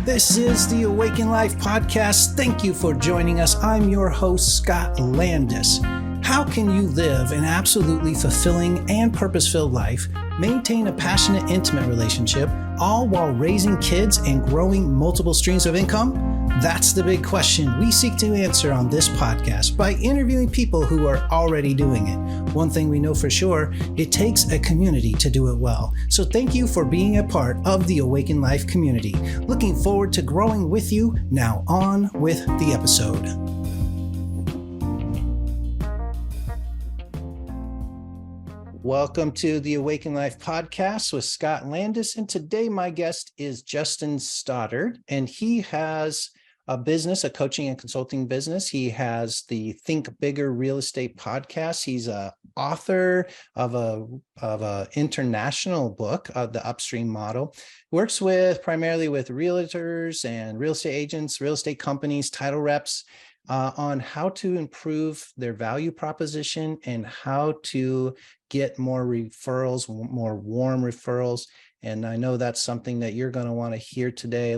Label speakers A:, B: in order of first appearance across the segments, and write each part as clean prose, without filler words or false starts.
A: This is the Awaken Life podcast. Thank you for joining us. I'm your host, Scott Landis. How can you live an absolutely fulfilling and purpose-filled life, maintain a passionate, intimate relationship, all while raising kids and growing multiple streams of income? That's the big question we seek to answer on this podcast by interviewing people who are already doing it. One thing we know for sure, it takes a community to do it well. So thank you for being a part of the Awaken Life community. Looking forward to growing with you. Now on with the episode. Welcome to the Awaken Life podcast with Scott Landis. And today my guest is Justin Stoddard, and he has a business, a coaching and consulting business. He has the Think Bigger Real Estate podcast. He's an author of a international book, The Upstream Model. Works primarily with realtors and real estate agents, real estate companies, title reps, on how to improve their value proposition and how to get more referrals, more warm referrals. And I know that's something that you're going to want to hear today,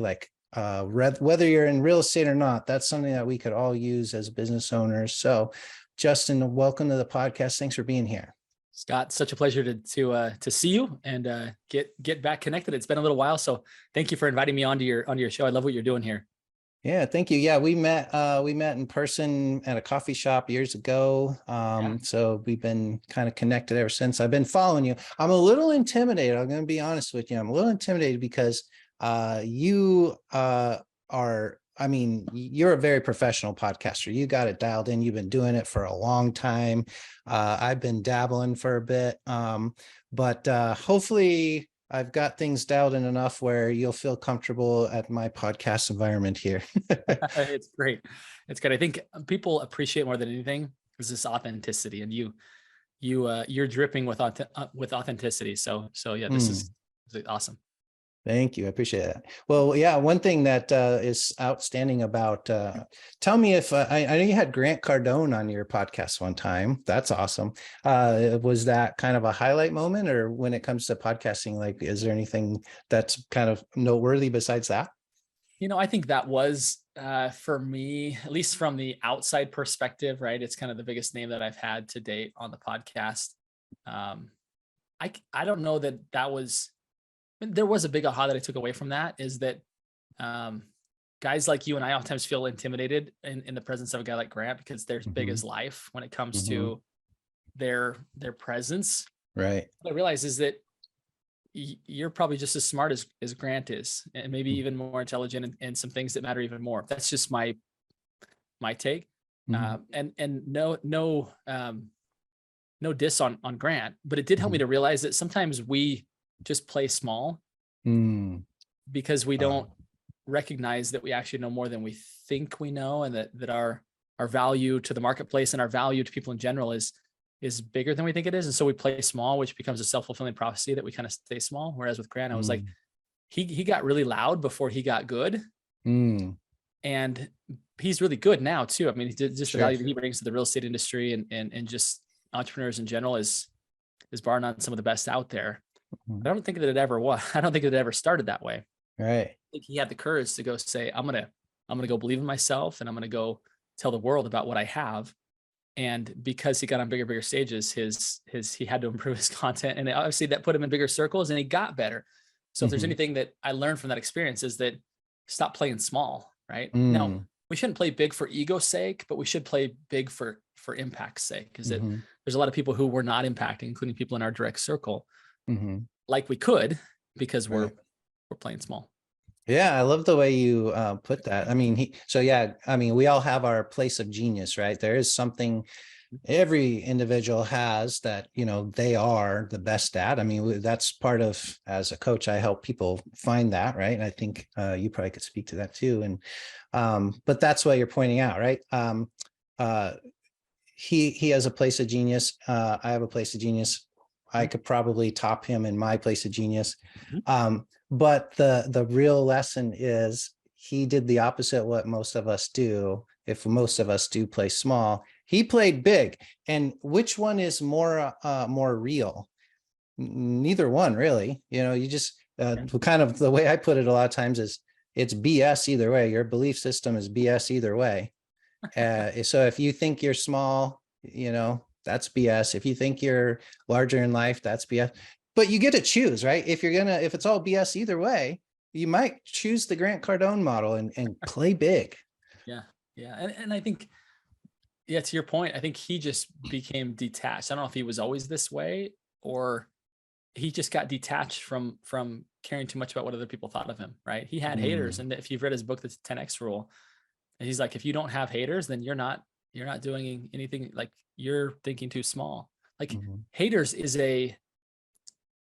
A: whether you're in real estate or not. That's something that we could all use as business owners. So Justin, welcome to the podcast. Thanks for being here.
B: Scott, such a pleasure to see you and get back connected. It's been a little while, so thank you for inviting me onto your show. I love what you're doing here.
A: Yeah, thank you. Yeah, we met in person at a coffee shop years ago. So we've been kind of connected ever since. I've been following you. I'm a little intimidated. I'm going to be honest with you. I'm a little intimidated because you're a very professional podcaster. You got it dialed in. You've been doing it for a long time. I've been dabbling for a bit. But hopefully I've got things dialed in enough where you'll feel comfortable at my podcast environment here.
B: It's great. It's good. I think people appreciate more than anything is this authenticity, and you're dripping with authenticity. So yeah, this is awesome.
A: Thank you. I appreciate that. Well, yeah, one thing that is outstanding about, tell me if, I know you had Grant Cardone on your podcast one time. That's awesome. Was that kind of a highlight moment, or when it comes to podcasting, is there anything that's kind of noteworthy besides that?
B: I think that was, for me, at least from the outside perspective, right? It's kind of the biggest name that I've had to date on the podcast. I don't know that was, there was a big aha that I took away from that, is that guys like you and I oftentimes feel intimidated in the presence of a guy like Grant, because they're big as life when it comes to their presence.
A: Right.
B: What I realize is that you're probably just as smart as Grant is, and maybe even more intelligent in some things that matter even more. That's just my take. And no diss on Grant, but it did help me to realize that sometimes we just play small because we don't recognize that we actually know more than we think we know, and that our value to the marketplace and our value to people in general is bigger than we think it is. And so we play small, which becomes a self-fulfilling prophecy that we kind of stay small. Whereas with Grant, I was like, he got really loud before he got good. And he's really good now too. I mean, just the value that he brings to the real estate industry and just entrepreneurs in general is bar none some of the best out there. I don't think that it ever was. I don't think it ever started that way.
A: Right.
B: I think he had the courage to go say, I'm gonna go believe in myself, and I'm gonna go tell the world about what I have. And because he got on bigger stages, he had to improve his content, and obviously that put him in bigger circles, and he got better. So if there's anything that I learned from that experience, is that stop playing small, right? Now, we shouldn't play big for ego's sake, but we should play big for impact's sake, because there's a lot of people who we're not impacting, including people in our direct circle, like we could, because we're playing small.
A: Yeah, I love the way you put that. I mean, we all have our place of genius, right? There is something every individual has that, they are the best at. I mean, that's part of, as a coach, I help people find that, right? And I think you probably could speak to that too. And but that's what you're pointing out, right? He has a place of genius. I have a place of genius. I could probably top him in my place of genius. But the real lesson is he did the opposite of what most of us do. If most of us do play small, he played big. And which one is more real? Neither one, really. You just kind of the way I put it a lot of times is, it's BS either way. Your belief system is BS either way. So if you think you're small, that's BS. If you think you're larger in life, that's BS. But you get to choose, right? If it's all BS either way, you might choose the Grant Cardone model and play big.
B: Yeah. Yeah. And I think, yeah, to your point, I think he just became detached. I don't know if he was always this way, or he just got detached from caring too much about what other people thought of him, right? He had haters. And if you've read his book, the 10X rule, he's like, if you don't have haters, then you're not doing anything, like you're thinking too small. Like haters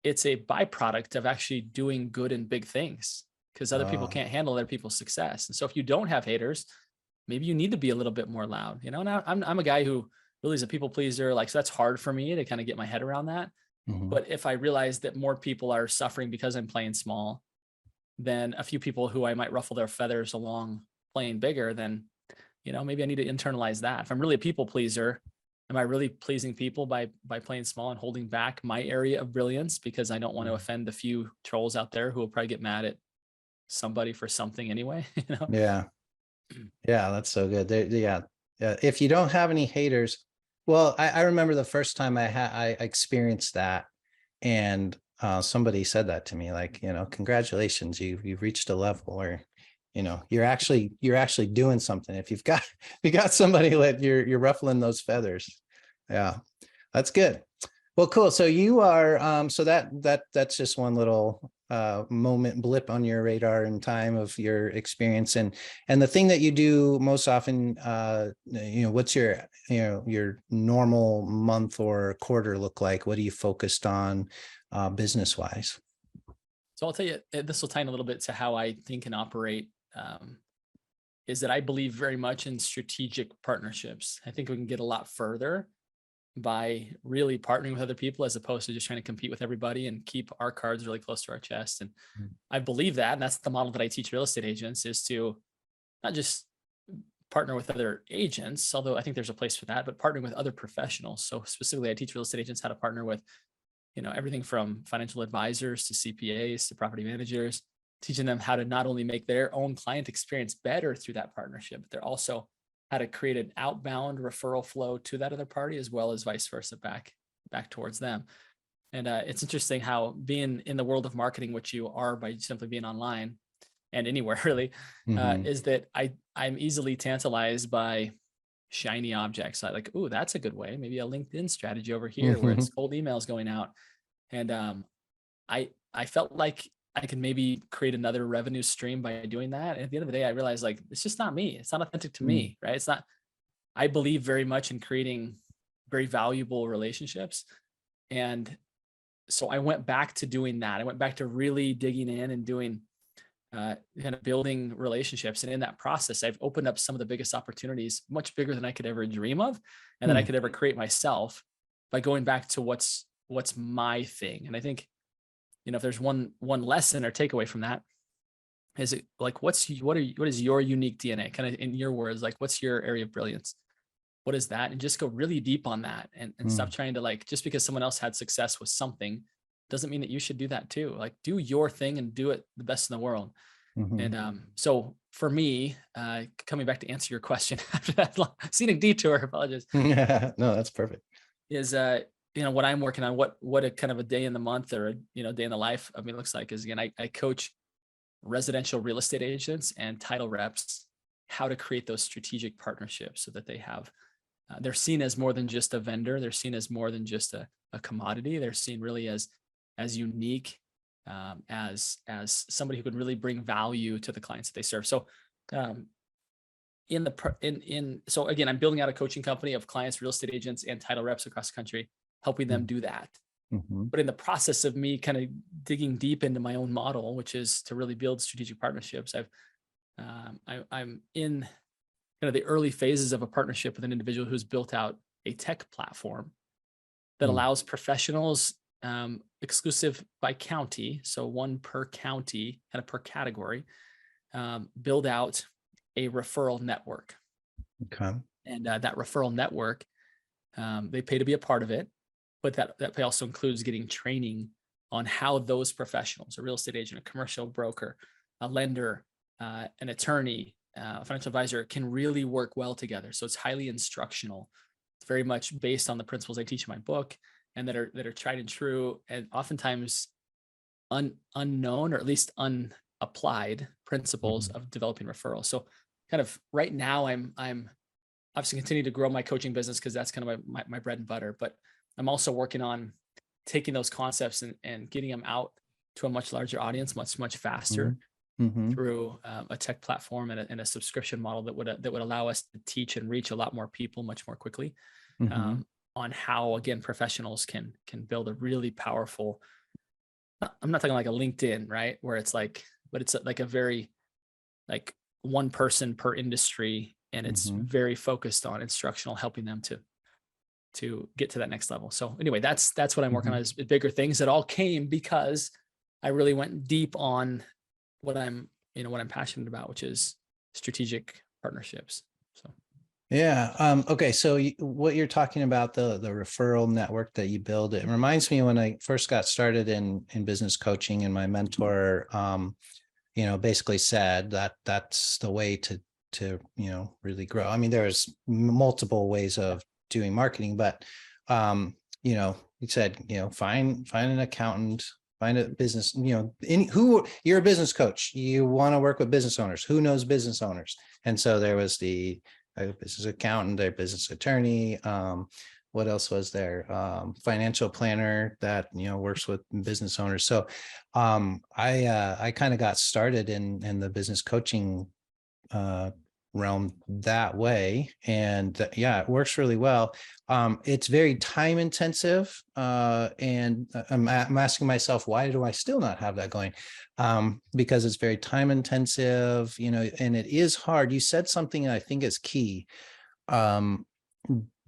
B: it's a byproduct of actually doing good and big things, because other people can't handle other people's success. And so if you don't have haters, maybe you need to be a little bit more loud, and I'm a guy who really is a people pleaser. Like, so that's hard for me to kind of get my head around that. But if I realize that more people are suffering because I'm playing small than a few people who I might ruffle their feathers along playing bigger, then, maybe I need to internalize that. If I'm really a people pleaser, am I really pleasing people by playing small and holding back my area of brilliance because I don't want to offend the few trolls out there who will probably get mad at somebody for something anyway?
A: Yeah. Yeah, that's so good. Yeah. If you don't have any haters, well, I remember the first time I experienced that, and somebody said that to me, like, congratulations, you've reached a level where, you're actually doing something. If you got somebody that you're ruffling those feathers. Yeah, that's good. Well, cool. So you are, so that's just one little moment blip on your radar in time of your experience. And the thing that you do most often, what's your normal month or quarter look like? What are you focused on business wise?
B: So I'll tell you, this will tie in a little bit to how I think and operate, is that I believe very much in strategic partnerships. I think we can get a lot further by really partnering with other people, as opposed to just trying to compete with everybody and keep our cards really close to our chest. And I believe that, and that's the model that I teach real estate agents, is to not just partner with other agents, although I think there's a place for that, but partnering with other professionals. So specifically, I teach real estate agents how to partner with, everything from financial advisors to CPAs to property managers, teaching them how to not only make their own client experience better through that partnership, but they're also how to create an outbound referral flow to that other party, as well as vice versa back towards them. And it's interesting how, being in the world of marketing, which you are by simply being online and anywhere really, is that I'm easily tantalized by shiny objects. I like, ooh, that's a good way. Maybe a LinkedIn strategy over here where it's cold emails going out. And I felt like I could maybe create another revenue stream by doing that. And at the end of the day, I realized, like, it's just not me. It's not authentic to me, right? It's not, I believe very much in creating very valuable relationships. And so I went back to doing that. I went back to really digging in and doing, kind of building relationships. And in that process, I've opened up some of the biggest opportunities, much bigger than I could ever dream of, and that I could ever create myself, by going back to what's my thing. And I think, if there's one lesson or takeaway from that, is it like, what is your unique DNA? Kind of in your words, like, what's your area of brilliance? What is that? And just go really deep on that, and stop trying to, like, just because someone else had success with something doesn't mean that you should do that too. Like, do your thing and do it the best in the world. And so for me, coming back to answer your question after that scenic detour, apologies.
A: No, that's perfect.
B: Is what I'm working on, what a kind of a day in the month, or a day in the life of me looks like, is, again, I coach residential real estate agents and title reps how to create those strategic partnerships, so that they have, they're seen as more than just a vendor. They're seen as more than just a commodity. They're seen really as unique, as somebody who could really bring value to the clients that they serve. So so again, I'm building out a coaching company of clients, real estate agents, and title reps across the country, helping them do that. But in the process of me kind of digging deep into my own model, which is to really build strategic partnerships, I'm in kind of the early phases of a partnership with an individual who's built out a tech platform that allows professionals, exclusive by county, so one per county, kind of per category, build out a referral network.
A: Okay.
B: And that referral network, they pay to be a part of it, but that pay also includes getting training on how those professionals, a real estate agent, a commercial broker, a lender, an attorney, a financial advisor can really work well together. So it's highly instructional. It's very much based on the principles I teach in my book and that are tried and true, and oftentimes unknown, or at least unapplied principles of developing referrals. So kind of right now I'm obviously continue to grow my coaching business because that's kind of my bread and butter, but I'm also working on taking those concepts and getting them out to a much larger audience, much faster through a tech platform and a subscription model that would allow us to teach and reach a lot more people much more quickly, on how, again, professionals can build a really powerful, I'm not talking like a LinkedIn, right? Where it's like, but it's like a very like one person per industry, and it's very focused on instructional, helping them to get to that next level. So anyway, that's what I'm working on, is bigger things that all came because I really went deep on what I'm passionate about, which is strategic partnerships. So.
A: Yeah. Okay. So what you're talking about, the referral network that you build, it reminds me when I first got started in business coaching, and my mentor, basically said that that's the way to really grow. I mean, there's multiple ways of doing marketing, but he said, find an accountant, find a business, you're a business coach, you want to work with business owners. Who knows business owners? And so there was the business accountant, a business attorney. What else was there? Financial planner that works with business owners. So I kind of got started in the business coaching realm that way, and it works really well. It's very time intensive, and I'm asking myself, why do I still not have that going? Because it's very time intensive, and it is hard. You said something I think is key,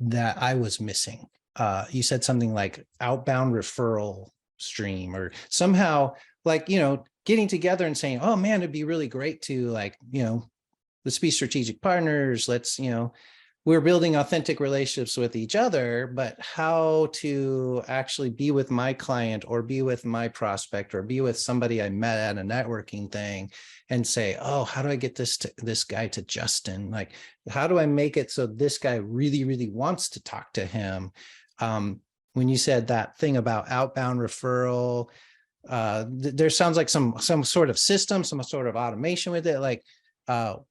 A: that I was missing. You said something like outbound referral stream, or somehow like, getting together and saying, oh man, it'd be really great to let's be strategic partners. Let's, we're building authentic relationships with each other, but how to actually be with my client, or be with my prospect, or be with somebody I met at a networking thing and say, oh, how do I get this guy to Justin? Like, how do I make it so this guy really, really wants to talk to him? When you said that thing about outbound referral, there sounds like some sort of system, some sort of automation with it. Like,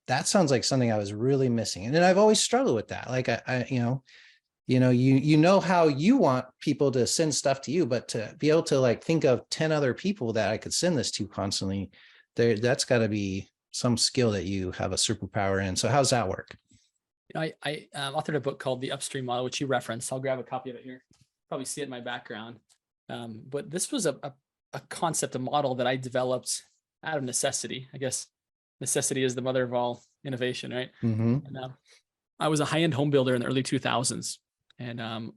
A: that sounds like something I was really missing. And then I've always struggled with that. Like, you how you want people to send stuff to you, but to be able to like think of 10 other people that I could send this to constantly, that's got to be some skill that you have a superpower in. So how's that work?
B: I authored a book called The Upstream Model, which you referenced. I'll grab a copy of it here. Probably see it in my background. But this was a concept, a model that I developed out of necessity. I guess necessity is the mother of all innovation, right? And, I was a high-end home builder in the early 2000s. And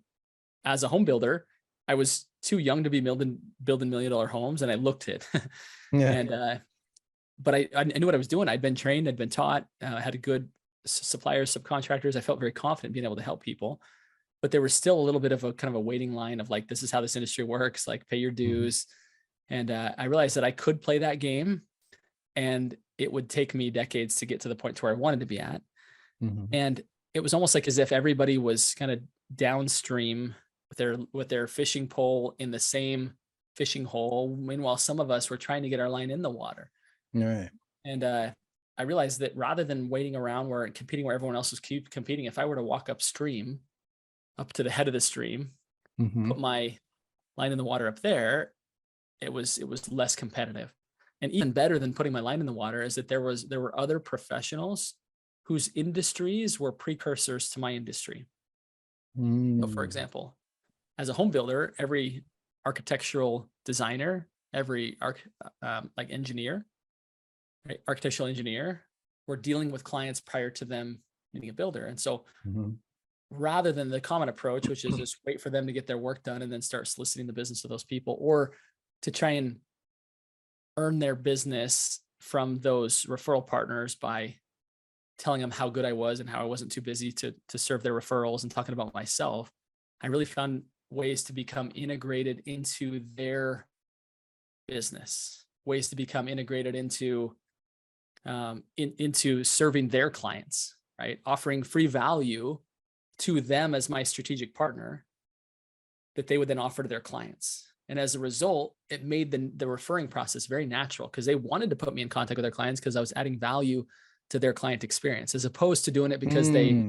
B: as a home builder, I was too young to be building $1 million homes, and I looked it. But I knew what I was doing. I'd been trained, I'd been taught, I had a good suppliers, subcontractors. I felt very confident being able to help people. But there was still a little bit of a kind of a waiting line of like, this is how this industry works, like pay your dues. And I realized that I could play that game, and it would take me decades to get to the point to where I wanted to be at. And it was almost like as if everybody was kind of downstream with their fishing pole in the same fishing hole. Meanwhile, some of us were trying to get our line in the water.
A: Right.
B: And I realized that rather than waiting around competing where everyone else was competing, if I were to walk upstream, up to the head of the stream, put my line in the water up there, it was less competitive. And even better than putting my line in the water is that there were other professionals whose industries were precursors to my industry. So for example, as a home builder, every architectural designer, every engineer, right, architectural engineer, were dealing with clients prior to them being a builder. And so rather than the common approach, which is just wait for them to get their work done and then start soliciting the business of those people, or to try and earn their business from those referral partners by telling them how good I was and how I wasn't too busy to serve their referrals and talking about myself, I really found ways to become integrated into their business, ways to become integrated into into serving their clients, right? Offering free value to them as my strategic partner that they would then offer to their clients. And as a result, it made the referring process very natural because they wanted to put me in contact with their clients because I was adding value to their client experience, as opposed to doing it because they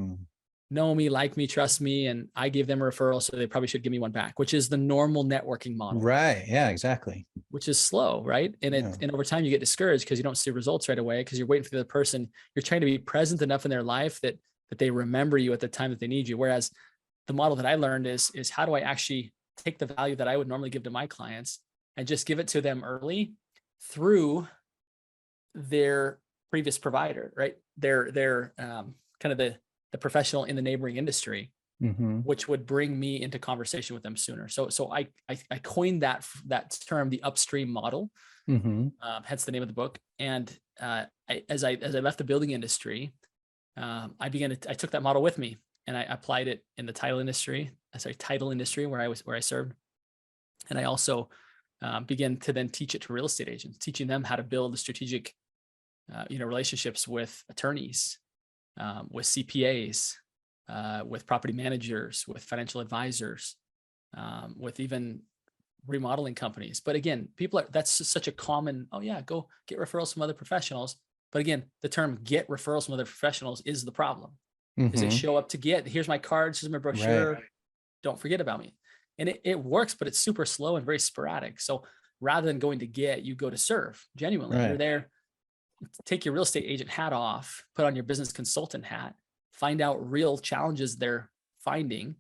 B: know me, like me, trust me, and I gave them a referral, so they probably should give me one back, which is the normal networking model.
A: Right. Yeah, exactly.
B: Which is slow, right? And and over time you get discouraged because you don't see results right away because you're waiting for the other person. You're trying to be present enough in their life that they remember you at the time that they need you. Whereas the model that I learned is how do I actually take the value that I would normally give to my clients and just give it to them early through their previous provider, right? Their kind of the professional in the neighboring industry, which would bring me into conversation with them sooner. So I coined that term, the upstream model, hence the name of the book. And as I left the building industry, I took that model with me and I applied it in the title industry where I served. And I also began to then teach it to real estate agents, teaching them how to build strategic, relationships with attorneys, with CPAs, with property managers, with financial advisors, with even remodeling companies. But again, that's just such a common, oh yeah, go get referrals from other professionals. But again, the term get referrals from other professionals is the problem. Is they show up to get, here's my cards, here's my brochure, don't forget about me. And it works, but it's super slow and very sporadic. So rather than going to get, you go to serve genuinely. You're there, take your real estate agent hat off, put on your business consultant hat, find out real challenges they're finding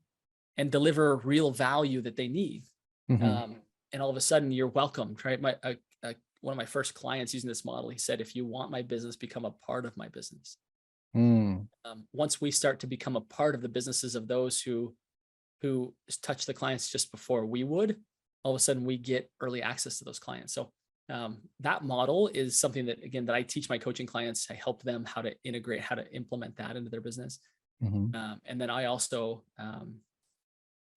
B: and deliver real value that they need. And all of a sudden you're welcomed, right? One of my first clients using this model, he said, if you want my business, become a part of my business. Once we start to become a part of the businesses of those who touch the clients just before we would, all of a sudden we get early access to those clients. So that model is something that, again, that I teach my coaching clients. I help them how to integrate, how to implement that into their business. And then I also,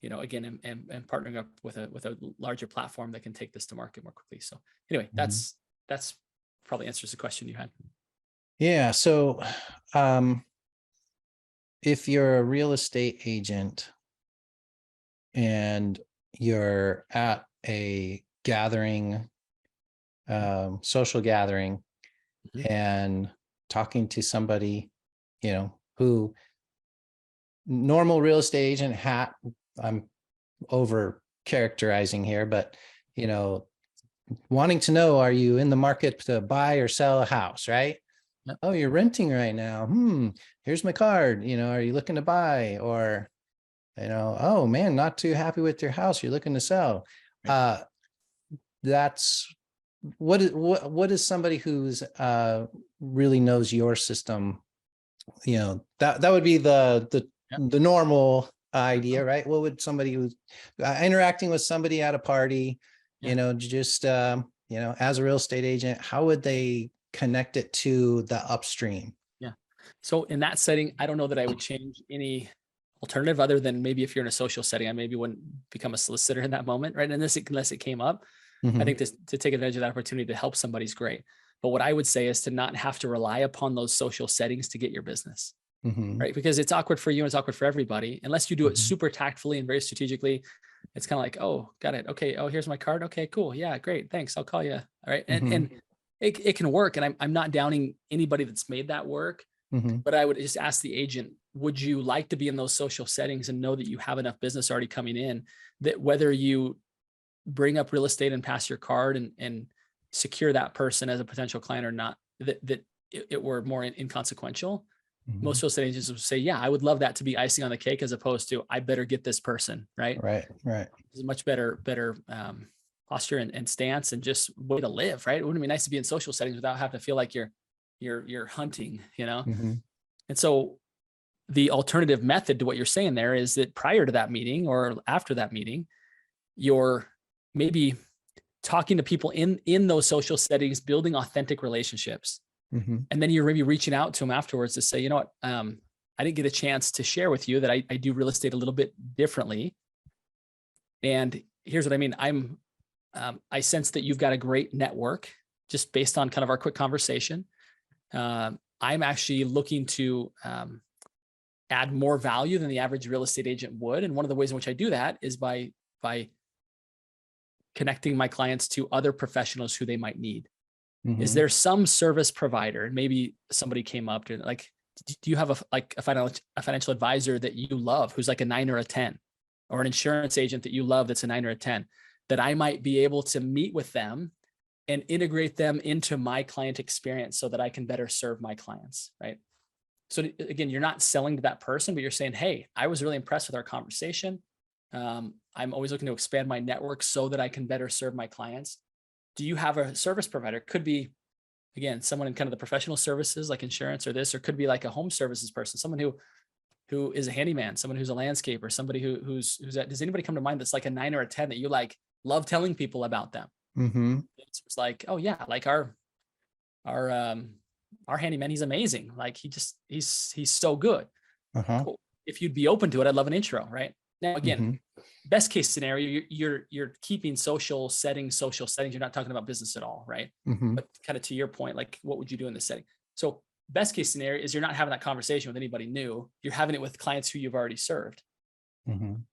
B: again, am partnering up with a larger platform that can take this to market more quickly. So anyway, that's probably answers the question you had.
A: Yeah. So if you're a real estate agent and you're at a gathering, social gathering, and talking to somebody, who normal real estate agent hat, I'm over characterizing here, but, wanting to know, are you in the market to buy or sell a house, right? Yep. Oh, you're renting right now. Here's my card. Are you looking to buy? Or, oh man, not too happy with your house, you're looking to sell. Right. That's what is somebody who's really knows your system, that would be the normal idea, right? What would somebody who's interacting with somebody at a party, just as a real estate agent, how would they connect it to the upstream? Yeah.
B: So in that setting, I don't know that I would change any alternative other than maybe if you're in a social setting, I maybe wouldn't become a solicitor in that moment, right? Unless it came up. I think to take advantage of that opportunity to help somebody is great. But what I would say is to not have to rely upon those social settings to get your business, right? Because it's awkward for you and it's awkward for everybody. Unless you do it super tactfully and very strategically, it's kind of like, oh, got it. Okay. Oh, here's my card. Okay, cool. Yeah, great. Thanks. I'll call you. All right. And it can work. And I'm not downing anybody that's made that work, but I would just ask the agent, would you like to be in those social settings and know that you have enough business already coming in that whether you bring up real estate and pass your card and secure that person as a potential client or not, that it were more inconsequential. Most real estate agents would say, yeah, I would love that to be icing on the cake, as opposed to, I better get this person. Right. It's a much better posture and stance and just way to live. Right. It wouldn't be nice to be in social settings without having to feel like you're hunting, And so the alternative method to what you're saying there is that prior to that meeting or after that meeting, you're maybe talking to people in those social settings, building authentic relationships. And then you're maybe reaching out to them afterwards to say, you know what, I didn't get a chance to share with you that I do real estate a little bit differently. And here's what I mean. I sense that you've got a great network just based on kind of our quick conversation. I'm actually looking to add more value than the average real estate agent would. And one of the ways in which I do that is by connecting my clients to other professionals who they might need. Is there some service provider, and maybe somebody came up to like, do you have a financial advisor that you love who's like a 9 or a 10, or an insurance agent that you love that's a 9 or a 10, that I might be able to meet with them and integrate them into my client experience so that I can better serve my clients, right? So again, you're not selling to that person, but you're saying, hey, I was really impressed with our conversation. I'm always looking to expand my network so that I can better serve my clients. Do you have a service provider? Could be, again, someone in kind of the professional services like insurance or this, or could be like a home services person, someone who is a handyman, someone who's a landscaper, somebody who's does anybody come to mind that's like a 9 or a 10 that you like love telling people about them? It's like, oh yeah, like our handyman, he's amazing. Like he's so good. Cool. If you'd be open to it, I'd love an intro. Right now, again, best case scenario, you're keeping social settings. You're not talking about business at all, right? But kind of to your point, like what would you do in this setting? So best case scenario is you're not having that conversation with anybody new. You're having it with clients who you've already served,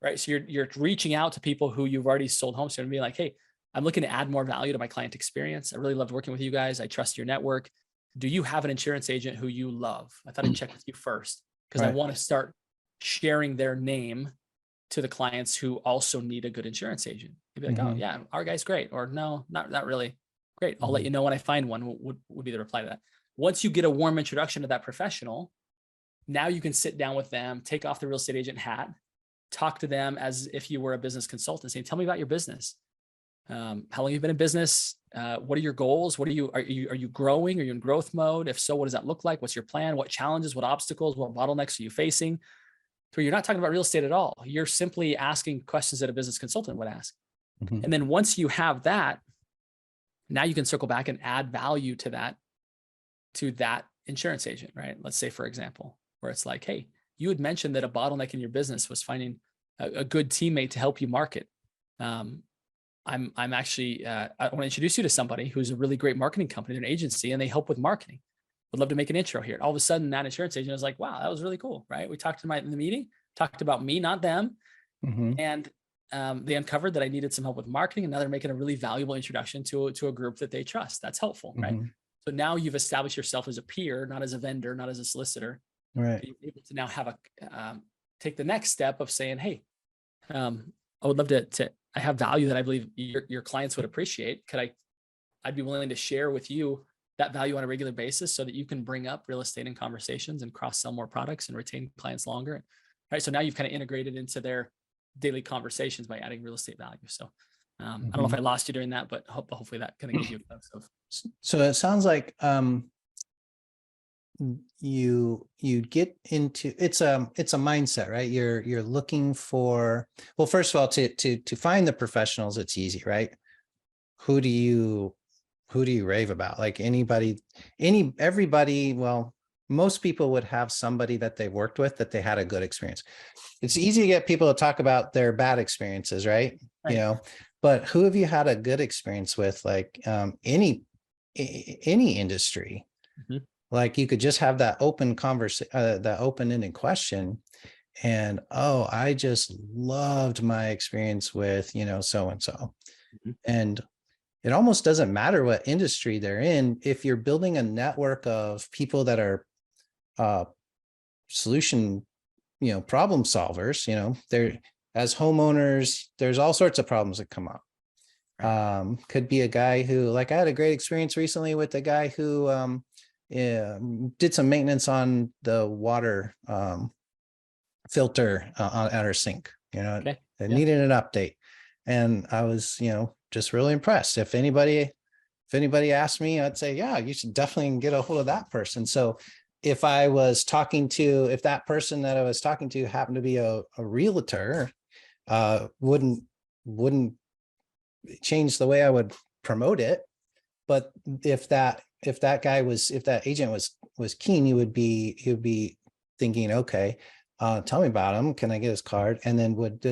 B: right? So you're reaching out to people who you've already sold homes to and being like, hey, I'm looking to add more value to my client experience. I really loved working with you guys. I trust your network. Do you have an insurance agent who you love? I thought I'd check with you first because I want to start sharing their name to the clients who also need a good insurance agent. You'd be like, oh yeah, our guy's great. Or no, not really. Great. I'll let you know when I find one would be the reply to that. Once you get a warm introduction to that professional, now you can sit down with them, take off the real estate agent hat, talk to them as if you were a business consultant, saying, tell me about your business. How long you've been in business? What are your goals? Are you growing? Are you in growth mode? If so, what does that look like? What's your plan? What challenges, what obstacles, what bottlenecks are you facing? So you're not talking about real estate at all. You're simply asking questions that a business consultant would ask. And then once you have that, now you can circle back and add value to that insurance agent, right? Let's say, for example, where it's like, hey, you had mentioned that a bottleneck in your business was finding a good teammate to help you market. I'm actually, I want to introduce you to somebody who's a really great marketing company, they're an agency, and they help with marketing. Would love to make an intro here. All of a sudden, that insurance agent was like, wow, that was really cool, right? We talked in the meeting, talked about me, not them. And they uncovered that I needed some help with marketing, and now they're making a really valuable introduction to a group that they trust. That's helpful, right? So now you've established yourself as a peer, not as a vendor, not as a solicitor.
A: Right.
B: You're able to now have take the next step of saying, hey, I would love to I have value that I believe your clients would appreciate. I'd be willing to share with you that value on a regular basis so that you can bring up real estate in conversations and cross-sell more products and retain clients longer. Right. So now you've kind of integrated into their daily conversations by adding real estate value. So I don't know if I lost you during that, but hopefully that kind of gives you a sense of.
A: So it sounds like you get into it's a mindset, right? You're looking for, well, first of all, to find the professionals, it's easy, right? Who do you rave about? Like everybody, well, most people would have somebody that they worked with that they had a good experience. It's easy to get people to talk about their bad experiences, right? You know, but who have you had a good experience with? Like any industry. Like you could just have that open conversation, that open-ended question. And, oh, I just loved my experience with, so-and-so. And it almost doesn't matter what industry they're in. If you're building a network of people that are solution, problem solvers, they're, as homeowners, there's all sorts of problems that come up. Could be a guy who, like, I had a great experience recently with a guy who did some maintenance on the water filter at our sink. It needed an update, and I was, just really impressed. If anybody asked me, I'd say, yeah, you should definitely get a hold of that person. So if that person that I was talking to happened to be a realtor, wouldn't change the way I would promote it. But if that agent was keen, he would be thinking, okay, tell me about him. Can I get his card? And then would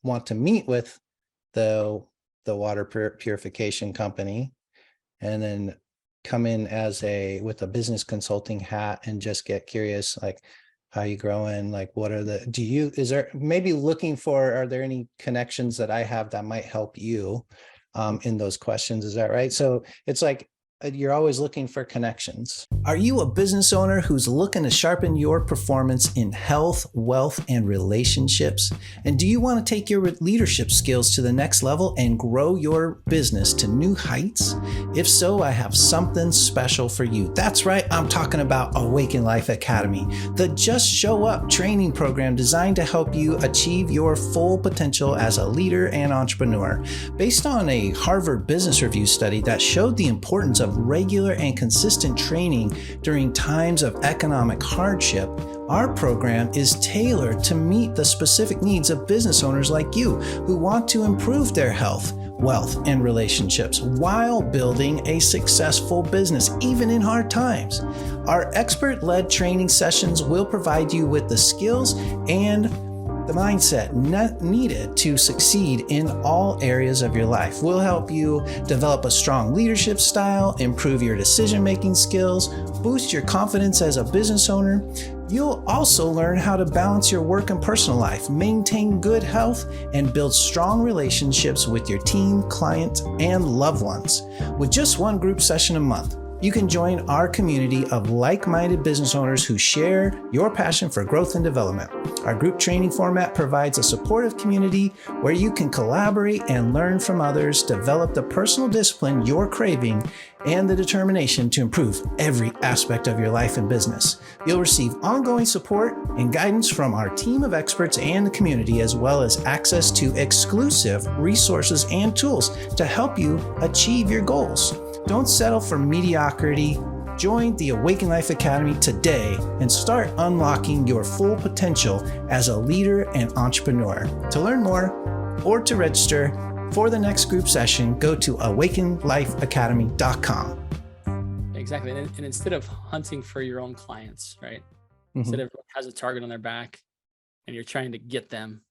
A: want to meet with the water purification company. And then come in with a business consulting hat and just get curious, like, how you growing? Like, what are is there maybe are there any connections that I have that might help you in those questions? Is that right? So it's like, you're always looking for connections. Are you a business owner who's looking to sharpen your performance in health, wealth, and relationships? And do you want to take your leadership skills to the next level and grow your business to new heights? If so, I have something special for you. That's right, I'm talking about Awaken Life Academy, the Just Show Up training program designed to help you achieve your full potential as a leader and entrepreneur. Based on a Harvard Business Review study that showed the importance of regular and consistent training during times of economic hardship, our program is tailored to meet the specific needs of business owners like you who want to improve their health, wealth, and relationships while building a successful business, even in hard times. Our expert-led training sessions will provide you with the skills and the mindset needed to succeed in all areas of your life. We'll help you develop a strong leadership style, improve your decision-making skills, boost your confidence as a business owner. You'll also learn how to balance your work and personal life, maintain good health, and build strong relationships with your team, clients, and loved ones. With just one group session a month, you can join our community of like-minded business owners who share your passion for growth and development. Our group training format provides a supportive community where you can collaborate and learn from others, develop the personal discipline you're craving, and the determination to improve every aspect of your life and business. You'll receive ongoing support and guidance from our team of experts and the community, as well as access to exclusive resources and tools to help you achieve your goals. Don't settle for mediocrity. Join the Awaken Life Academy today and start unlocking your full potential as a leader and entrepreneur. To learn more or to register for the next group session, go to awakenlifeacademy.com.
B: Exactly. And instead of hunting for your own clients, right? Instead of everyone has a target on their back and you're trying to get them,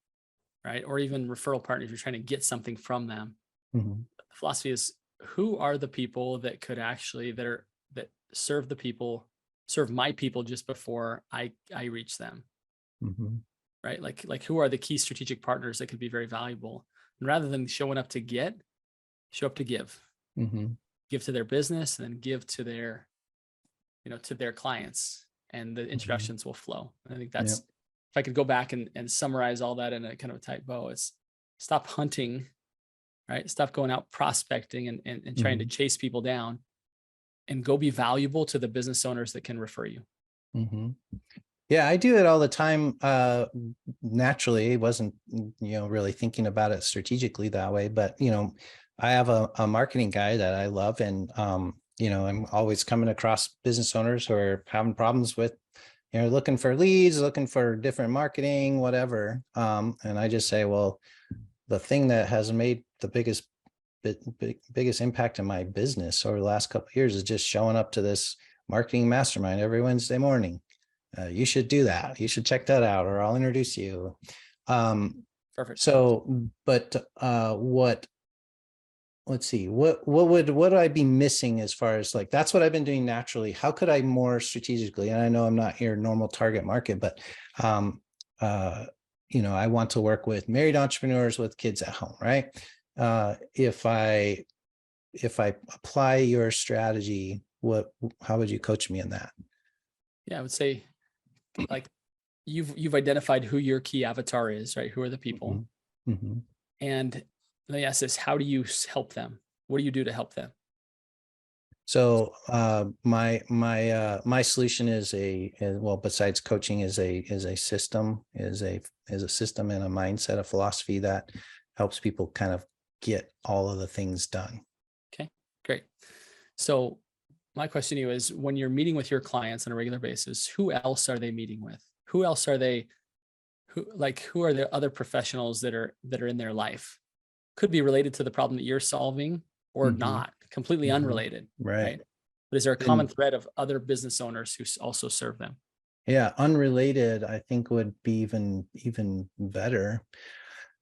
B: right? Or even referral partners, you're trying to get something from them. The philosophy is, who are the people that could actually, that serve my people just before I reach them, right? Like who are the key strategic partners that could be very valuable? And rather than showing up to get, show up to give, give to their business and then give to their, to their clients, and the introductions will flow. And I think that's, if I could go back and summarize all that in a kind of a tight bow, it's stop hunting, right? Stop going out prospecting and trying to chase people down, and go be valuable to the business owners that can refer you.
A: Yeah, I do it all the time. Naturally, wasn't, really thinking about it strategically that way, but, I have a marketing guy that I love, and, I'm always coming across business owners who are having problems with, looking for leads, looking for different marketing, whatever. And I just say, well, the thing that has made the biggest impact in my business over the last couple of years is just showing up to this marketing mastermind every Wednesday morning. You should do that. You should check that out, or I'll introduce you.
B: Perfect.
A: So, but let's see, what would I be missing as far as, like, that's what I've been doing naturally. How could I more strategically? And I know I'm not your normal target market, but I want to work with married entrepreneurs with kids at home, right? If I apply your strategy, how would you coach me in that?
B: Yeah, I would say, like, you've identified who your key avatar is, right? Who are the people? And let me ask this: how do you help them? What do you do to help them?
A: So my solution is besides coaching, is a system, is a system and a mindset, a philosophy that helps people kind of get all of the things done.
B: Okay, great. So my question to you is, when you're meeting with your clients on a regular basis, who else are they meeting with? Who else are they? Who are the other professionals that are in their life? Could be related to the problem that you're solving, or not, completely unrelated. Right. But is there a common thread of other business owners who also serve them?
A: Yeah, unrelated, I think, would be even better.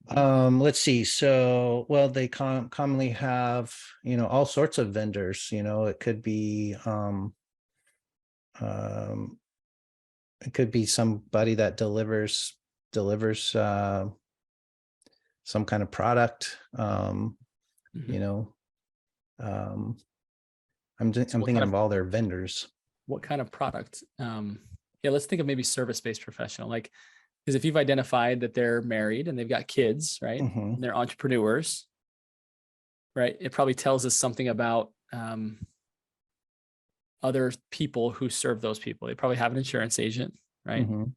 A: Let's see. So, well, they commonly have, all sorts of vendors, it could be, um, it could be somebody that delivers, some kind of product,
B: Mhm.
A: you know, um,
B: So
A: I'm thinking of all their vendors.
B: what kind of product? Yeah, let's think of maybe service-based professional, like, because if you've identified that they're married and they've got kids, right?
A: Mhm.
B: And they're entrepreneurs, right? It probably tells us something about other people who serve those people. They probably have an insurance agent, right?
A: Mhm.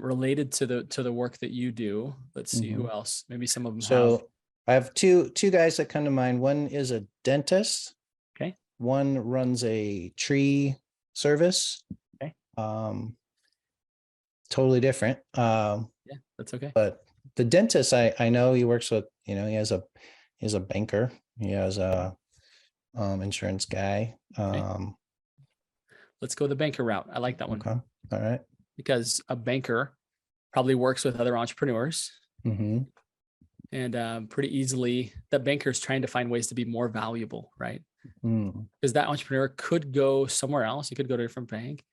B: Related to the work that you do. Let's see who
A: Mhm.
B: else. Maybe some of them have.
A: So I have two guys that come to mind. One is a dentist.
B: Okay.
A: One runs a tree service.
B: Okay.
A: Um, totally different.
B: Yeah, that's okay.
A: But the dentist, I know he works with, he's a banker. He has a insurance guy.
B: Okay. Let's go the banker route. I like that one
A: Okay. All right.
B: because a banker probably works with other entrepreneurs
A: Mm-hmm.
B: and pretty easily the banker is trying to find ways to be more valuable, right?
A: Mm-hmm.
B: Because that entrepreneur could go somewhere else. He could go to a different bank.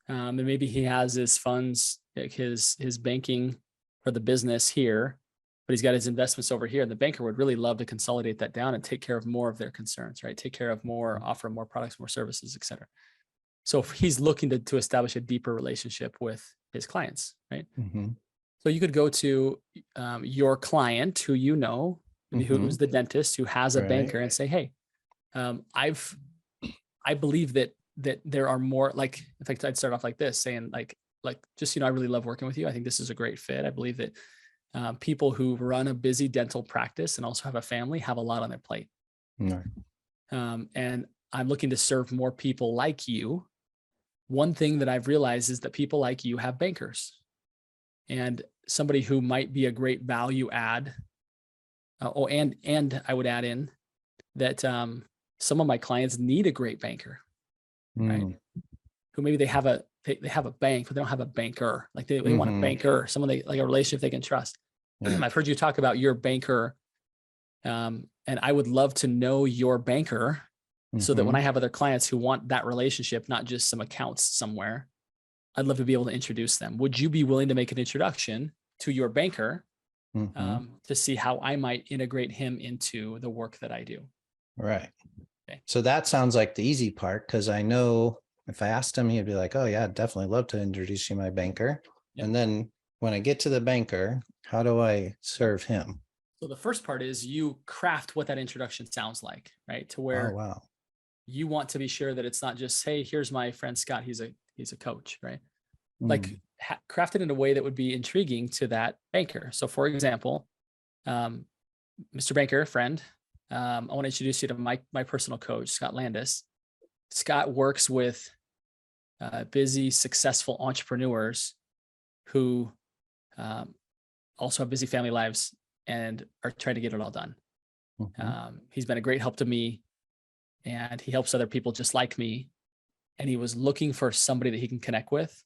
B: And maybe he has his funds, like his banking for the business here, but he's got his investments over here. And the banker would really love to consolidate that down and take care of more of their concerns, right? Take care of more, offer more products, more services, et cetera. So if he's looking to establish a deeper relationship with his clients, right?
A: Mm-hmm.
B: So you could go to your client who you know, maybe
A: Mm-hmm.
B: who's the dentist who has a
A: Right.
B: banker and say, hey, I believe that there are more, like, in fact, I'd start off like this saying like, just, I really love working with you. I think this is a great fit. I believe that people who run a busy dental practice and also have a family have a lot on their plate.
A: No.
B: And I'm looking to serve more people like you. One thing that I've realized is that people like you have bankers, and somebody who might be a great value add. And I would add in that some of my clients need a great banker, right?
A: Mm.
B: Who maybe they have a bank, but they don't have a banker. Like they want a
A: Mm-hmm.
B: banker, someone they like, a relationship they can trust.
A: Yeah.
B: I've heard you talk about your banker, and I would love to know your banker so that when
A: Mm-hmm.
B: I have other clients who want that relationship, not just some accounts somewhere, I'd love to be able to introduce them. Would you be willing to make an introduction to your banker
A: Mm-hmm.
B: to see how I might integrate him into the work that I do?
A: Right.
B: Okay.
A: So that sounds like the easy part, because I know if I asked him, he'd be like, oh yeah, I'd definitely love to introduce you to my banker.
B: Yep.
A: And then when I get to the banker, how do I serve him?
B: So the first part is you craft what that introduction sounds like, right? To
A: Oh,
B: where
A: wow.
B: you want to be sure that it's not just, hey, here's my friend Scott, he's a coach, right? Like
A: Mm.
B: craft it in a way that would be intriguing to that banker. So for example, Mr. Banker, friend, I want to introduce you to my personal coach, Scott Landis. Scott works with busy, successful entrepreneurs who also have busy family lives and are trying to get it all done.
A: Mhm.
B: He's been a great help to me, and he helps other people just like me. And he was looking for somebody that he can connect with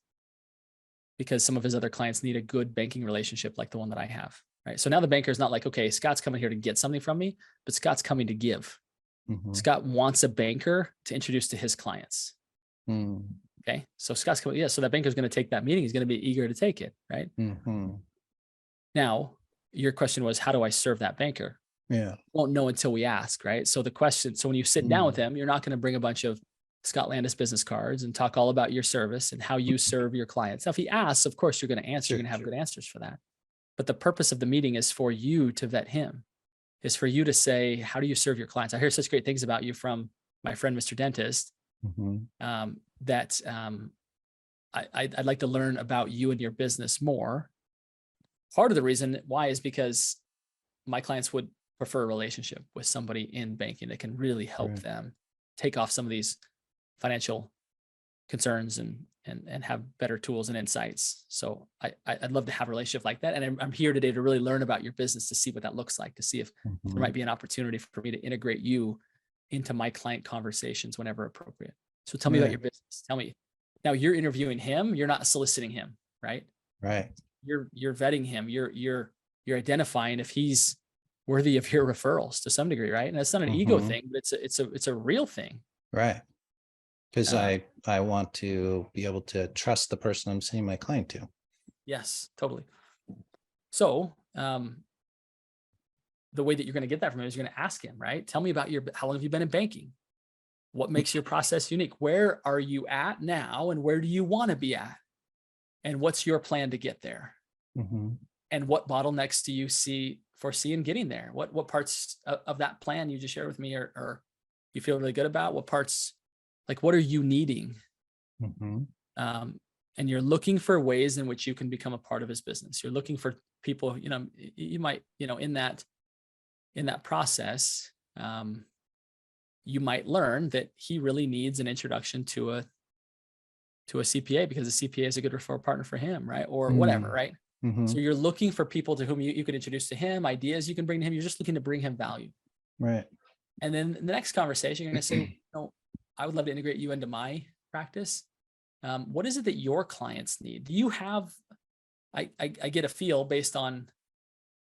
B: because some of his other clients need a good banking relationship like the one that I have. Right. So now the banker is not like, okay, Scott's coming here to get something from me, but Scott's coming to give.
A: Mhm.
B: Scott wants a banker to introduce to his clients.
A: Mm.
B: Okay. So Scott's coming. Yeah. So that banker is going to take that meeting. He's going to be eager to take it. Right.
A: Mhm.
B: Now, your question was, how do I serve that banker?
A: Yeah.
B: Won't know until we ask. Right. So the question, so when you sit down with
A: Mm.
B: him, you're not going to bring a bunch of Scott Landis business cards and talk all about your service and how you serve your clients. Now, if he asks, of course, you're going to answer. You're
A: Sure,
B: going to have
A: sure.
B: good answers for that. But the purpose of the meeting is for you to vet him, is for you to say, how do you serve your clients? I hear such great things about you from my friend, Mr. Dentist,
A: Mhm.
B: that I'd like to learn about you and your business more. Part of the reason why is because my clients would prefer a relationship with somebody in banking that can really help
A: Right.
B: them take off some of these financial concerns and have better tools and insights. So I'd love to have a relationship like that. And I'm here today to really learn about your business, to see what that looks like, to see if there
A: Mhm.
B: might be an opportunity for me to integrate you into my client conversations whenever appropriate. So tell me about
A: Yeah.
B: your business. Tell me. Now you're interviewing him. You're not soliciting him, right?
A: Right.
B: You're vetting him. You're you're identifying if he's worthy of your referrals to some degree, right? And it's not an ego
A: Mhm.
B: thing, but it's a real thing.
A: Right. Because
B: Uh,
A: I want to be able to trust the person I'm sending my client to.
B: yes, totally. So the way that you're going to get that from him is you're going to ask him, right? Tell me about how long have you been in banking? What makes your process unique? Where are you at now, and where do you want to be at? And what's your plan to get there?
A: Mhm.
B: And what bottlenecks do you foresee in getting there? What parts of that plan you just shared with me or you feel really good about? What parts, like, what are you needing?
A: Mhm.
B: And you're looking for ways in which you can become a part of his business. You're looking for people, you might, in that process, you might learn that he really needs an introduction to a CPA because a CPA is a good referral partner for him, right? Or whatever, right?
A: Mhm.
B: So you're looking for people to whom you could introduce to him, ideas you can bring to him. You're just looking to bring him value.
A: Right.
B: And then the next conversation, you're going to say, I would love to integrate you into my practice. What is it that your clients need? Do you have, I get a feel based on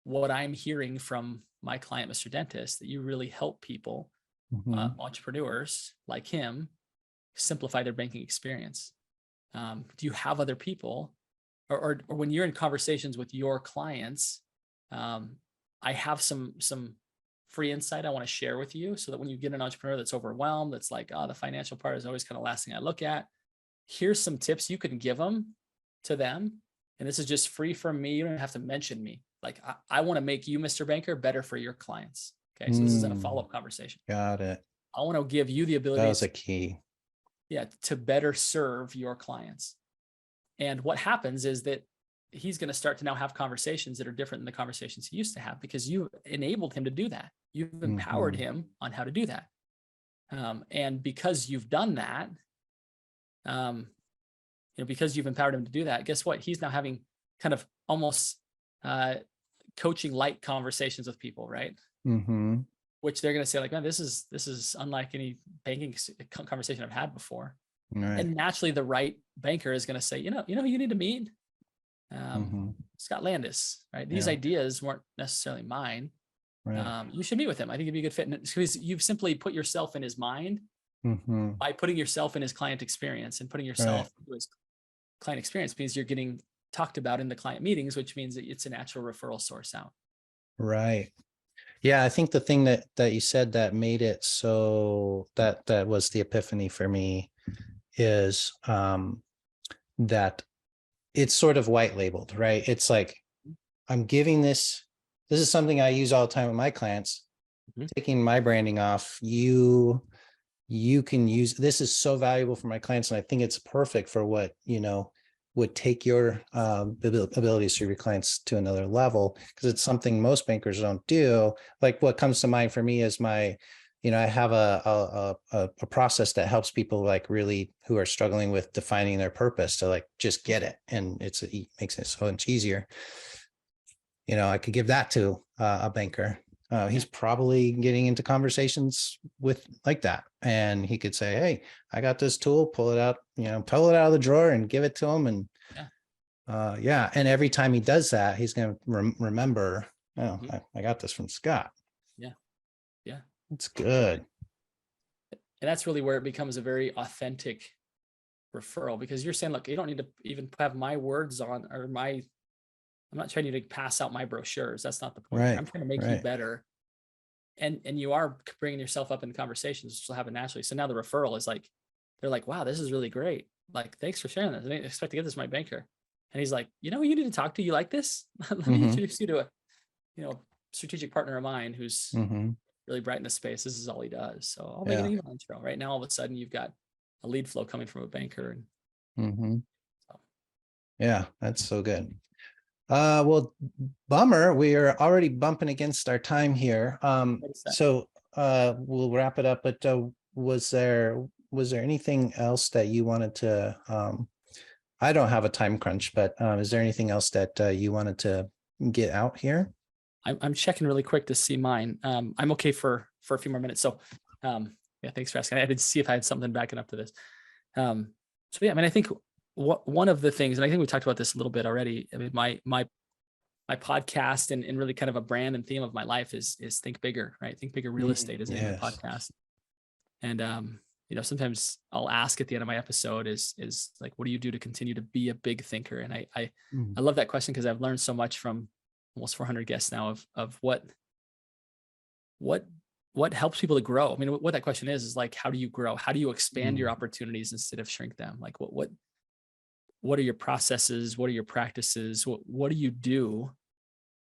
B: what I'm hearing from my client, Mr. Dentist, that you really help people,
A: Mhm.
B: entrepreneurs like him, simplify their banking experience. Do you have other people or when you're in conversations with your clients, I have some free insight I want to share with you so that when you get an entrepreneur that's overwhelmed, that's like, oh, the financial part is always kind of last thing I look at. Here's some tips you can give them to them. And this is just free from me. You don't have to mention me. Like, I want to make you, Mr. Banker, better for your clients. Okay. So this isn't a follow-up conversation.
A: Got it.
B: I want to give you the
A: That
B: ability
A: was a key.
B: to better serve your clients. And what happens is that he's going to start to now have conversations that are different than the conversations he used to have because you enabled him to do that. You've empowered
A: Mhm.
B: him on how to do that. And because you've done that, because you've empowered him to do that, guess what? He's now having kind of almost coaching light conversations with people, right?
A: Mhm.
B: Which they're going to say like, man, this is unlike any banking conversation I've had before.
A: Right.
B: And naturally the right banker is going to say, who you need to meet?
A: Mhm.
B: Scott Landis, right? These
A: Yeah.
B: ideas weren't necessarily mine.
A: Right.
B: You should meet with him. I think it'd be a good fit. Because you've simply put yourself in his mind
A: Mhm.
B: by putting yourself in his client experience, and putting
A: Right.
B: yourself into his client experience means you're getting talked about in the client meetings, which means that it's a natural referral source out.
A: Right. Yeah, I think the thing that you said that made it so that was the epiphany for me is that it's sort of white labeled, right? It's like I'm giving this is something I use all the time with my clients,
B: Mhm.
A: taking my branding off. You can use this is so valuable for my clients, and I think it's perfect for what would take your abilities to your clients to another level, because it's something most bankers don't do. Like what comes to mind for me is I have a process that helps people like really who are struggling with defining their purpose to like just get it, and it makes it so much easier. I could give that to a banker. He's probably getting into conversations with like that, and he could say, "Hey, I got this tool. Pull it out, pull it out of the drawer and give it to him." And
B: Yeah.
A: yeah, and every time he does that, he's going to remember, "Oh,
B: Mhm.
A: I got this from Scott."
B: Yeah. Yeah.
A: It's good.
B: And that's really where it becomes a very authentic referral, because you're saying, look, you don't need to even have my words on, or I'm not trying to pass out my brochures. That's not the point here.
A: Right.
B: I'm trying to make you
A: Right.
B: better. And you are bringing yourself up in conversations, which will happen naturally. So now the referral is like, they're like, wow, this is really great. Like, thanks for sharing this. I didn't expect to get this from my banker. And he's like, who you need to talk to? You like this? Let me
A: Mm-hmm.
B: introduce you to a strategic partner of mine who's
A: Mm-hmm.
B: really bright in the space. This is all he does. So I'll make an
A: Yeah.
B: email intro. Right now, all of a sudden, you've got a lead flow coming from a banker. And
A: Mm-hmm.
B: so,
A: Yeah, that's so good. Well, bummer. We are already bumping against our time here.
B: what is that?
A: So we'll wrap it up. But was there anything else that you wanted to? I don't have a time crunch, but is there anything else that you wanted to get out here?
B: I'm checking really quick to see mine. I'm okay for a few more minutes. So, yeah, thanks for asking. I did see if I had something backing up to this. So yeah, I mean, I think one of the things, and I think we talked about this a little bit already. I mean, my my podcast and really kind of a brand and theme of my life is Think Bigger, right? Think Bigger Real Estate is the name of the
A: Yes.
B: podcast. And sometimes I'll ask at the end of my episode is like, what do you do to continue to be a big thinker? And I love that question because I've learned so much from almost 400 guests now of what helps people to grow. I mean, what that question is like, how do you grow? How do you expand your opportunities instead of shrink them? Like what are your processes? What are your practices? What do you do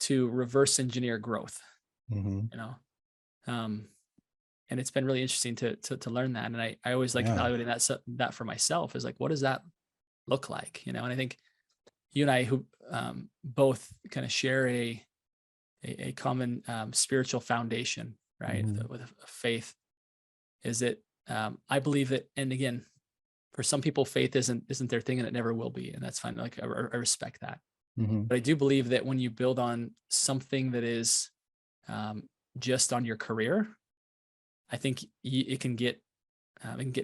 B: to reverse engineer growth? And it's been really interesting to learn that. And I always like evaluating that for myself is like, what does that look like? And I think you and I who both kind of share a common spiritual foundation, right? With a faith is that I believe that, and again, for some people, faith isn't their thing and it never will be. And that's fine. Like I respect that. But I do believe that when you build on something that is just on your career, I think it can get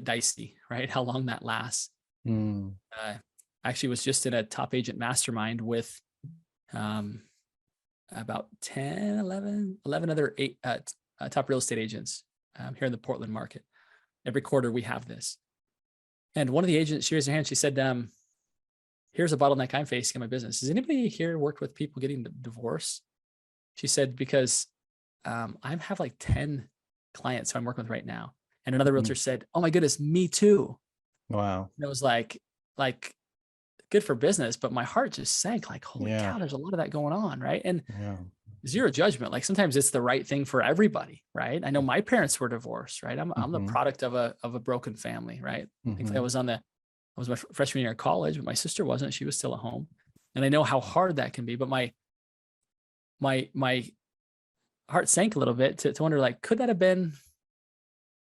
B: dicey, right? How long that lasts. I actually was just in a top agent mastermind with about 10, 11 other top real estate agents here in the Portland market. Every quarter we have this. And one of the agents, she raised her hand. She said, here's a bottleneck I'm facing in my business. Has anybody here worked with people getting divorced? She said, because I have like 10 clients who I'm working with right now. And another realtor said, oh my goodness, me too.
A: Wow.
B: And it was like good for business, but my heart just sank like, holy cow, there's a lot of that going on. Right. And zero judgment. Like sometimes it's the right thing for everybody. Right. I know my parents were divorced, right? I'm the product of a broken family. Right. Thankfully I was my freshman year of college, but my sister wasn't, she was still at home. And I know how hard that can be, but my heart sank a little bit to wonder, like, could that have been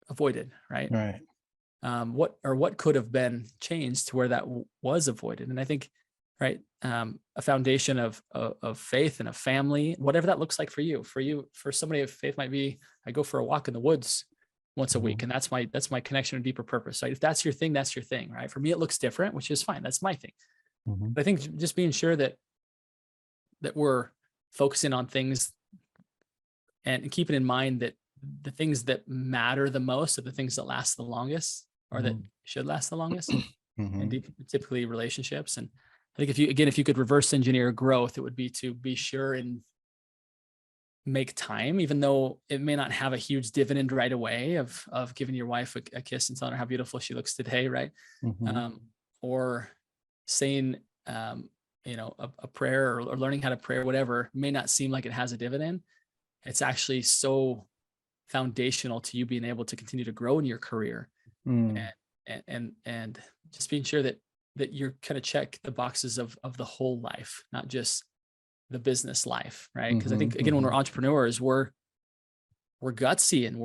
B: avoided? Right.
A: Right.
B: What could have been changed to where that was avoided? And I think, right, a foundation of faith and a family, whatever that looks like for you. For somebody of faith might be, I go for a walk in the woods once a week, and that's my connection to deeper purpose. Right? If that's your thing, that's your thing. Right? For me, it looks different, which is fine. That's my thing. But I think just being sure that we're focusing on things and keeping in mind that the things that matter the most are the things that last the longest, or that should last the longest, and typically relationships. And I think if you could reverse engineer growth, it would be to be sure and make time, even though it may not have a huge dividend right away of giving your wife a kiss and telling her how beautiful she looks today, right? Or saying a prayer or learning how to pray, whatever, may not seem like it has a dividend. It's actually so foundational to you being able to continue to grow in your career, and just being sure that you're kind of check the boxes of the whole life, not just the business life, right? Because I think again, when we're entrepreneurs, we're gutsy and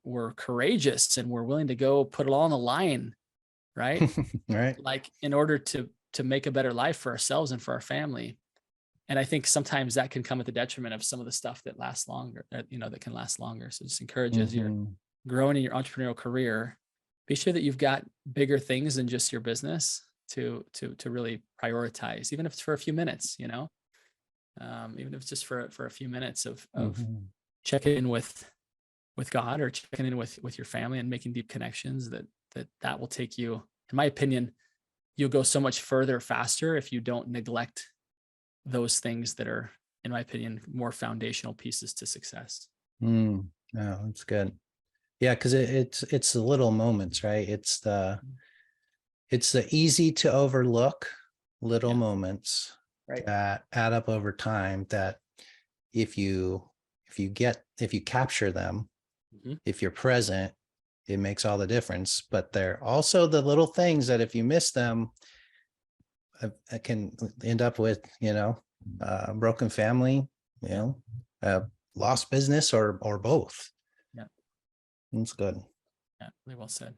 B: we're courageous and we're willing to go put it all on the line, right?
A: Right.
B: Like in order to make a better life for ourselves and for our family. And I think sometimes that can come at the detriment of some of the stuff that lasts longer, that can last longer. So just encourage as you're growing in your entrepreneurial career, be sure that you've got bigger things than just your business to really prioritize, even if it's for a few minutes, even if it's just for a few minutes of checking in with God, or checking in with your family and making deep connections that will take you, in my opinion, you'll go so much further faster if you don't neglect those things that are, in my opinion, more foundational pieces to success.
A: Oh, that's good. Yeah, because it's the little moments, right? It's the easy to overlook little moments, right, that add up over time, that if you capture them, if you're present, it makes all the difference. But they're also the little things that if you miss them, I can end up with, a broken family, lost business, or both.
B: Yeah. That's
A: good.
B: Yeah, really well said.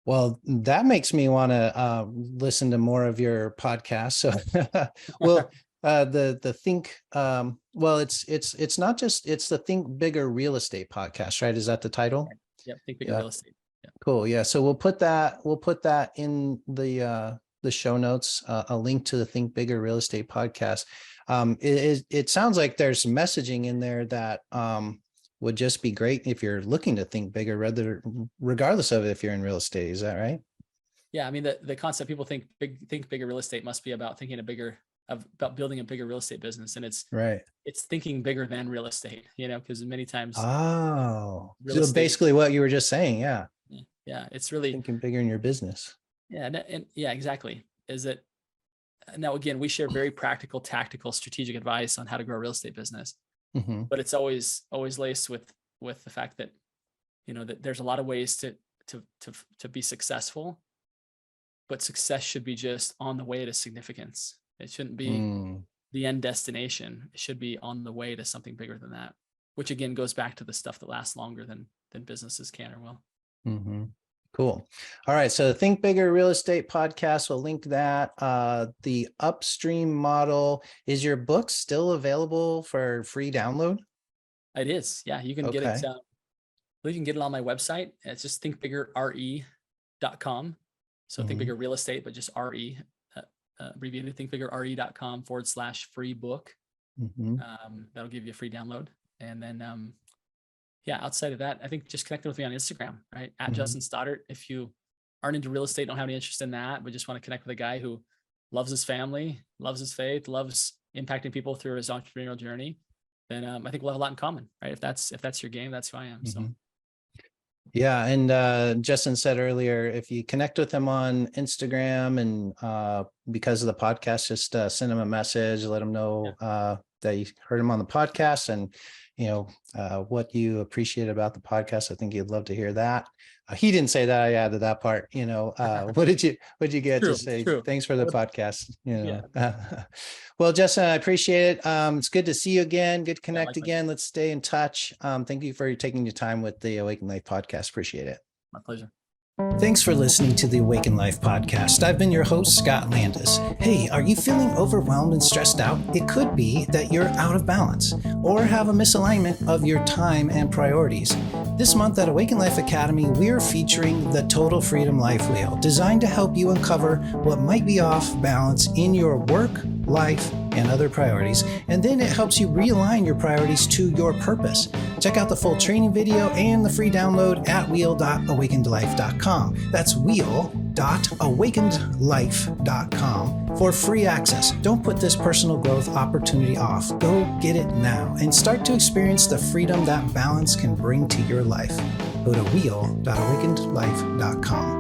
A: Well, that makes me want to listen to more of your podcast. So, well, the Think, it's not just, it's the Think Bigger Real Estate podcast, right? Is that the title?
B: Yeah, Think Bigger Real Estate. Yeah.
A: Cool. Yeah. So we'll put that in the the show notes a link to the Think Bigger Real Estate podcast. It sounds like there's some messaging in there that would just be great if you're looking to think bigger, regardless of if you're in real estate. Is that right?
B: Yeah, I mean, the concept, people think bigger real estate must be about thinking about building a bigger real estate business, and it's thinking bigger than real estate, because many times
A: so basically what you were just saying.
B: Yeah, it's really
A: thinking bigger in your business.
B: Yeah, and yeah, exactly. Is that now again, we share very practical, tactical, strategic advice on how to grow a real estate business, but it's always laced with the fact that that there's a lot of ways to be successful, but success should be just on the way to significance. It shouldn't be the end destination. It should be on the way to something bigger than that, which again goes back to the stuff that lasts longer than businesses can or will.
A: Cool. All right. So Think Bigger Real Estate podcast, we'll link that. The Upstream Model, is your book still available for free download?
B: It is. Yeah. You can get it. You can get it on my website. It's just thinkbiggerre.com. So Think Bigger Real Estate, but just RE, abbreviated, thinkbiggerre.com/free book. That'll give you a free download. And then, outside of that, I think just connecting with me on Instagram, right? At Justin Stoddard. If you aren't into real estate, don't have any interest in that, but just want to connect with a guy who loves his family, loves his faith, loves impacting people through his entrepreneurial journey, then I think we'll have a lot in common, right? If that's your game, that's who I am. So.
A: Yeah. And Justin said earlier, if you connect with him on Instagram and because of the podcast, just send him a message, let him know that you heard him on the podcast and what you appreciate about the podcast. I think he'd love to hear that. He didn't say that. I added that part. What did you get to say? True. Thanks for the podcast. Well, Justin, I appreciate it. It's good to see you again. Good to connect again. Let's stay in touch. Thank you for taking your time with the Awaken Life podcast. Appreciate it.
B: My pleasure.
A: Thanks for listening to the Awaken Life podcast. I've been your host, Scott Landis. Hey, are you feeling overwhelmed and stressed out? It could be that you're out of balance or have a misalignment of your time and priorities. This month at Awaken Life Academy, we're featuring the Total Freedom Life Wheel, designed to help you uncover what might be off balance in your work, life, and other priorities. And then it helps you realign your priorities to your purpose. Check out the full training video and the free download at wheel.awakenedlife.com. That's wheel.awakenedlife.com for free access. Don't put this personal growth opportunity off. Go get it now and start to experience the freedom that balance can bring to your life. Go to wheel.awakenedlife.com.